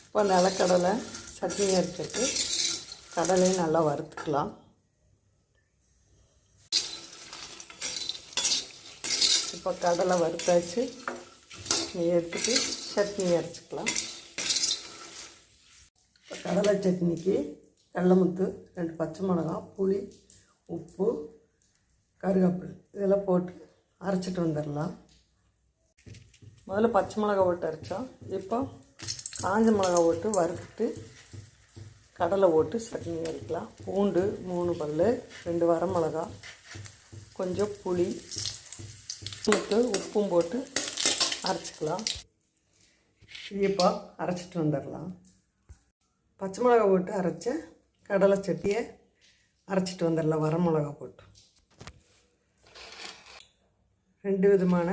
இப்போ நிலக்கடலை சட்னி அரைச்சிட்டு கடலையும் நல்லா வறுத்துக்கலாம். இப்போ கடலை வறுத்தாச்சு, எடுத்துட்டு சட்னி அரைச்சிக்கலாம். இப்போ கடலை சட்னிக்கு கடலைமுத்து, 2 பச்சை மிளகாய், புளி, உப்பு, கருவேப்பிலை இதெல்லாம் போட்டு அரைச்சிட்டு வந்துடலாம். முதல்ல பச்சை மிளகா போட்டு அரைச்சோம். இப்போ காஞ்ச மிளகா போட்டு வறுத்துட்டு கடலை போட்டு சட்னி அரைக்கலாம். பூண்டு 3 பல், 2 வரமிளகா, கொஞ்சம் புளி, உப்பும் போட்டு அரைச்சிக்கலாம். இப்போ அரைச்சிட்டு வந்துடலாம். பச்சை மிளகா போட்டு அரைச்ச கடலை சட்னியை அரைச்சிட்டு வந்துடலாம். வரமிளகா போட்டு 2 விதமான